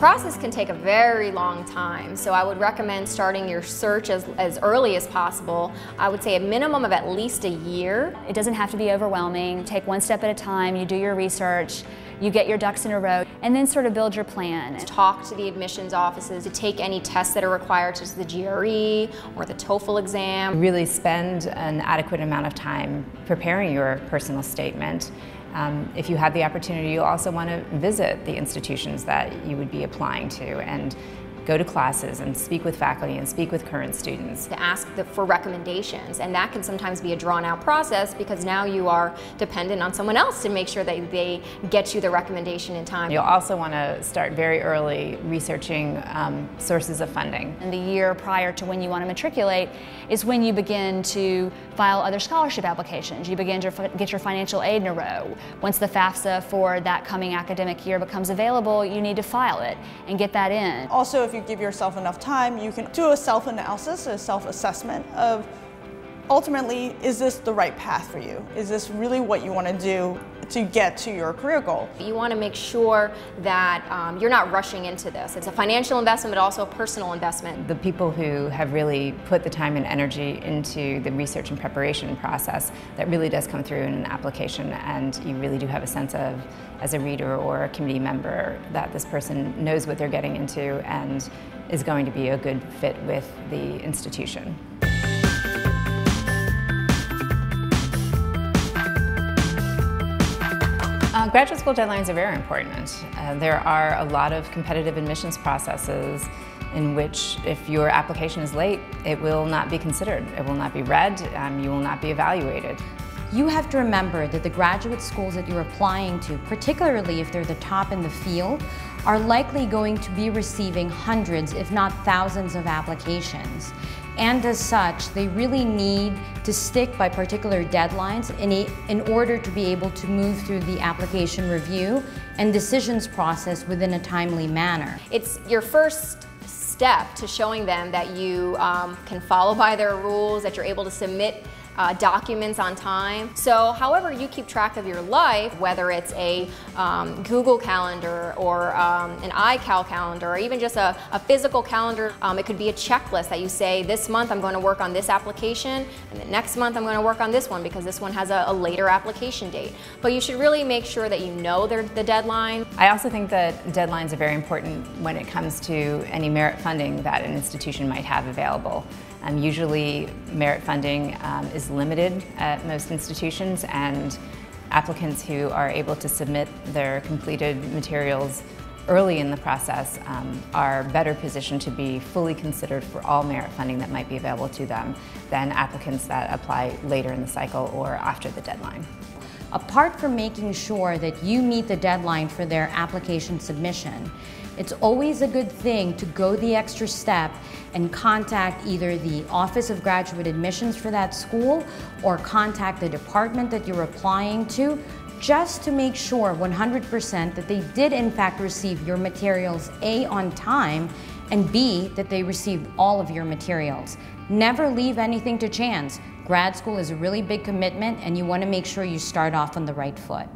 process can take a very long time, so I would recommend starting your search as early as possible. I would say a minimum of at least a year. It doesn't have to be overwhelming. Take one step at a time, you do your research, you get your ducks in a row, and then sort of build your plan. Talk to the admissions offices to take any tests that are required, such as the GRE or the TOEFL exam. Really spend an adequate amount of time preparing your personal statement. If you have the opportunity, you'll also want to visit the institutions that you would be applying to and go to classes and speak with faculty and speak with current students. To ask for recommendations, and that can sometimes be a drawn-out process because now you are dependent on someone else to make sure that they get you the recommendation in time. You'll also want to start very early researching sources of funding. And the year prior to when you want to matriculate is when you begin to file other scholarship applications. You begin to get your financial aid in a row. Once the FAFSA for that coming academic year becomes available, you need to file it and get that in. Also, if you give yourself enough time, you can do a self-analysis, a self-assessment of ultimately, is this the right path for you? Is this really what you want to do to get to your career goal? You want to make sure that you're not rushing into this. It's a financial investment, but also a personal investment. The people who have really put the time and energy into the research and preparation process, that really does come through in an application, and you really do have a sense of, as a reader or a committee member, that this person knows what they're getting into and is going to be a good fit with the institution. Graduate school deadlines are very important. There are a lot of competitive admissions processes in which if your application is late, it will not be considered. It will not be read, you will not be evaluated. You have to remember that the graduate schools that you're applying to, particularly if they're the top in the field, are likely going to be receiving hundreds, if not thousands, of applications. And as such, they really need to stick by particular deadlines in order to be able to move through the application review and decisions process within a timely manner. It's your first step to showing them that you can follow by their rules, that you're able to submit documents on time. So however you keep track of your life, whether it's a Google Calendar or an iCal calendar, or even just a physical calendar, it could be a checklist that you say, this month I'm going to work on this application, and the next month I'm going to work on this one because this one has a later application date. But you should really make sure that you know the deadline. I also think that deadlines are very important when it comes to any merit funding that an institution might have available. Usually merit funding is limited at most institutions, and applicants who are able to submit their completed materials early in the process are better positioned to be fully considered for all merit funding that might be available to them than applicants that apply later in the cycle or after the deadline. Apart from making sure that you meet the deadline for their application submission, it's always a good thing to go the extra step and contact either the Office of Graduate Admissions for that school or contact the department that you're applying to, just to make sure 100% that they did in fact receive your materials, A, on time, and B, that they received all of your materials. Never leave anything to chance. Grad school is a really big commitment, and you want to make sure you start off on the right foot.